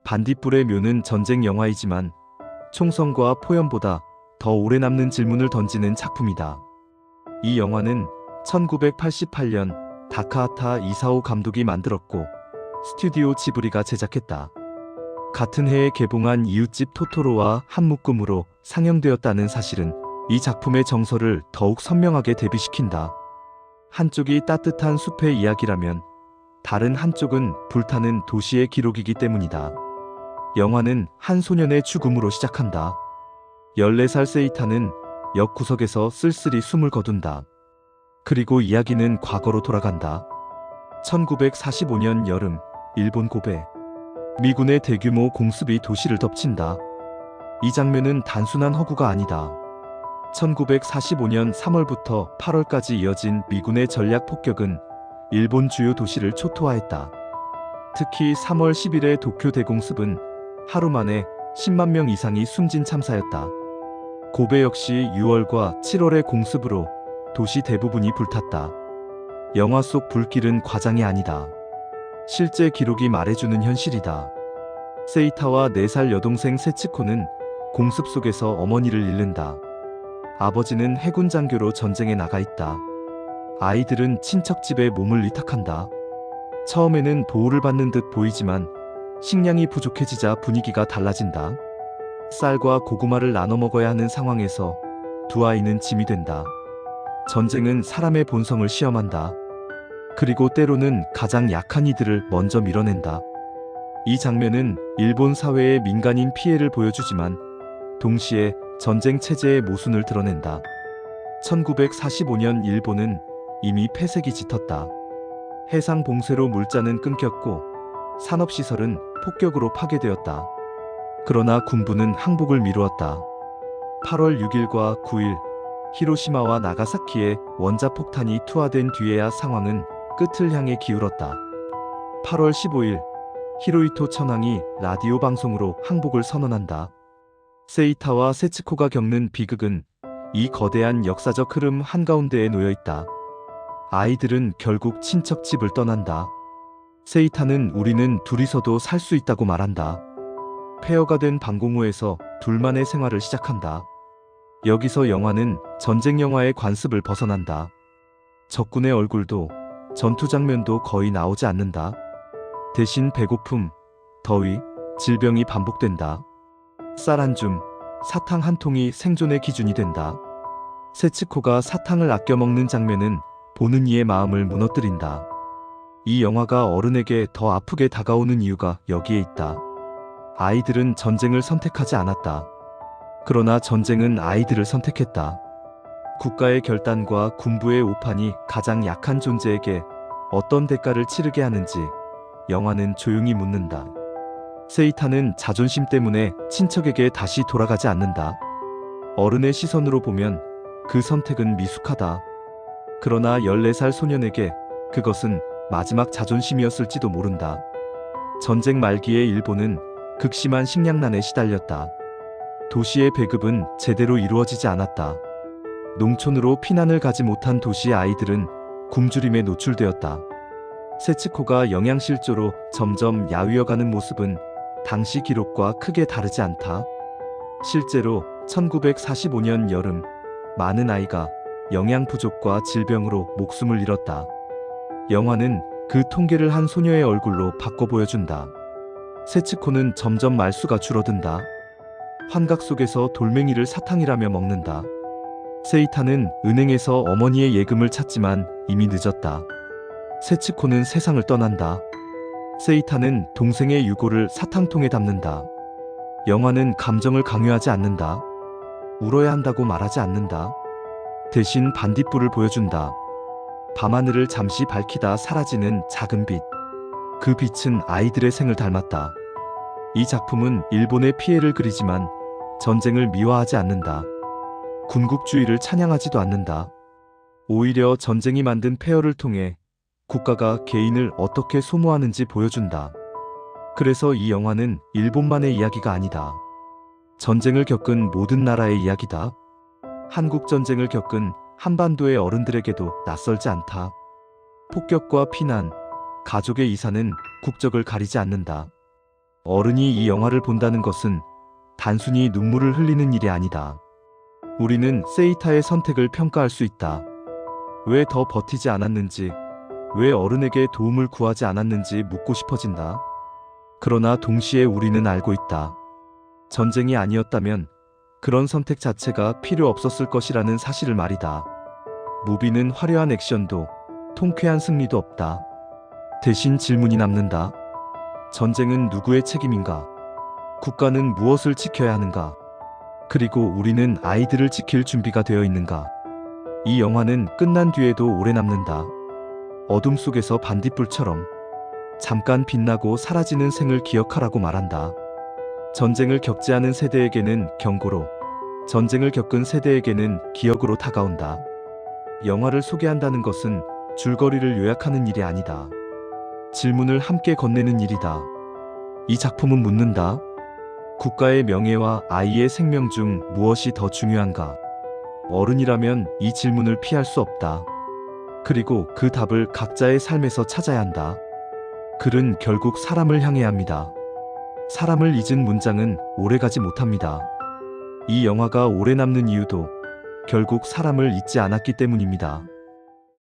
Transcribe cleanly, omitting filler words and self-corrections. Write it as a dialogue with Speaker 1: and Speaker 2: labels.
Speaker 1: 반딧불의 묘는 전쟁 영화이지만 총성과 포연보다 더 오래 남는 질문을 던지는 작품이다. 이 영화는 1988년 다카하타 이사오 감독이 만들었고 스튜디오 지브리가 제작했다. 같은 해에 개봉한 이웃집 토토로와 한 묶음으로 상영되었다는 사실은 이 작품의 정서를 더욱 선명하게 대비시킨다. 한쪽이 따뜻한 숲의 이야기라면 다른 한쪽은 불타는 도시의 기록이기 때문이다. 영화는 한 소년의 죽음으로 시작한다. 14살 세이타는 역 구석에서 쓸쓸히 숨을 거둔다. 그리고 이야기는 과거로 돌아간다. 1945년 여름, 일본 고베. 미군의 대규모 공습이 도시를 덮친다. 이 장면은 단순한 허구가 아니다. 1945년 3월부터 8월까지 이어진 미군의 전략 폭격은 일본 주요 도시를 초토화했다. 특히 3월 10일의 도쿄 대공습은 하루 만에 10만 명 이상이 숨진 참사였다. 고베 역시 6월과 7월의 공습으로 도시 대부분이 불탔다. 영화 속 불길은 과장이 아니다. 실제 기록이 말해주는 현실이다. 세이타와 4살 여동생 세츠코는 공습 속에서 어머니를 잃는다. 아버지는 해군 장교로 전쟁에 나가 있다. 아이들은 친척집에 몸을 위탁한다. 처음에는 보호를 받는 듯 보이지만 식량이 부족해지자 분위기가 달라진다. 쌀과 고구마를 나눠 먹어야 하는 상황에서 두 아이는 짐이 된다. 전쟁은 사람의 본성을 시험한다. 그리고 때로는 가장 약한 이들을 먼저 밀어낸다. 이 장면은 일본 사회의 민간인 피해를 보여주지만 동시에 전쟁 체제의 모순을 드러낸다. 1945년 일본은 이미 폐색이 짙었다. 해상 봉쇄로 물자는 끊겼고 산업시설은 폭격으로 파괴되었다. 그러나 군부는 항복을 미루었다. 8월 6일과 9일 히로시마와 나가사키에 원자폭탄이 투하된 뒤에야 상황은 끝을 향해 기울었다. 8월 15일 히로히토 천황이 라디오 방송으로 항복을 선언한다. 세이타와 세츠코가 겪는 비극은 이 거대한 역사적 흐름 한가운데에 놓여있다. 아이들은 결국 친척 집을 떠난다. 세이타는 우리는 둘이서도 살 수 있다고 말한다. 폐허가 된 방공호에서 둘만의 생활을 시작한다. 여기서 영화는 전쟁 영화의 관습을 벗어난다. 적군의 얼굴도 전투 장면도 거의 나오지 않는다. 대신 배고픔, 더위, 질병이 반복된다. 쌀 한 줌, 사탕 한 통이 생존의 기준이 된다. 세츠코가 사탕을 아껴 먹는 장면은 보는 이의 마음을 무너뜨린다. 이 영화가 어른에게 더 아프게 다가오는 이유가 여기에 있다. 아이들은 전쟁을 선택하지 않았다. 그러나 전쟁은 아이들을 선택했다. 국가의 결단과 군부의 오판이 가장 약한 존재에게 어떤 대가를 치르게 하는지 영화는 조용히 묻는다. 세이타는 자존심 때문에 친척에게 다시 돌아가지 않는다. 어른의 시선으로 보면 그 선택은 미숙하다. 그러나 14살 소년에게 그것은 마지막 자존심이었을지도 모른다. 전쟁 말기의 일본은 극심한 식량난에 시달렸다. 도시의 배급은 제대로 이루어지지 않았다. 농촌으로 피난을 가지 못한 도시의 아이들은 굶주림에 노출되었다. 세츠코가 영양실조로 점점 야위어가는 모습은 당시 기록과 크게 다르지 않다. 실제로 1945년 여름 많은 아이가 영양 부족과 질병으로 목숨을 잃었다. 영화는 그 통계를 한 소녀의 얼굴로 바꿔 보여준다. 세츠코는 점점 말수가 줄어든다. 환각 속에서 돌멩이를 사탕이라며 먹는다. 세이타는 은행에서 어머니의 예금을 찾지만 이미 늦었다. 세츠코는 세상을 떠난다. 세이타는 동생의 유골을 사탕통에 담는다. 영화는 감정을 강요하지 않는다. 울어야 한다고 말하지 않는다. 대신 반딧불을 보여준다. 밤하늘을 잠시 밝히다 사라지는 작은 빛. 그 빛은 아이들의 생을 닮았다. 이 작품은 일본의 피해를 그리지만 전쟁을 미화하지 않는다. 군국주의를 찬양하지도 않는다. 오히려 전쟁이 만든 폐허를 통해 국가가 개인을 어떻게 소모하는지 보여준다. 그래서 이 영화는 일본만의 이야기가 아니다. 전쟁을 겪은 모든 나라의 이야기다. 한국 전쟁을 겪은 한반도의 어른들에게도 낯설지 않다. 폭격과 피난, 가족의 이사는 국적을 가리지 않는다. 어른이 이 영화를 본다는 것은 단순히 눈물을 흘리는 일이 아니다. 우리는 세이타의 선택을 평가할 수 있다. 왜 더 버티지 않았는지, 왜 어른에게 도움을 구하지 않았는지 묻고 싶어진다. 그러나 동시에 우리는 알고 있다. 전쟁이 아니었다면 그런 선택 자체가 필요 없었을 것이라는 사실을 말이다. 무비는 화려한 액션도 통쾌한 승리도 없다. 대신 질문이 남는다. 전쟁은 누구의 책임인가? 국가는 무엇을 지켜야 하는가? 그리고 우리는 아이들을 지킬 준비가 되어 있는가? 이 영화는 끝난 뒤에도 오래 남는다. 어둠 속에서 반딧불처럼 잠깐 빛나고 사라지는 생을 기억하라고 말한다. 전쟁을 겪지 않은 세대에게는 경고로, 전쟁을 겪은 세대에게는 기억으로 다가온다. 영화를 소개한다는 것은 줄거리를 요약하는 일이 아니다. 질문을 함께 건네는 일이다. 이 작품은 묻는다. 국가의 명예와 아이의 생명 중 무엇이 더 중요한가? 어른이라면 이 질문을 피할 수 없다. 그리고 그 답을 각자의 삶에서 찾아야 한다. 글은 결국 사람을 향해야 합니다. 사람을 잊은 문장은 오래가지 못합니다. 이 영화가 오래 남는 이유도 결국 사람을 잊지 않았기 때문입니다.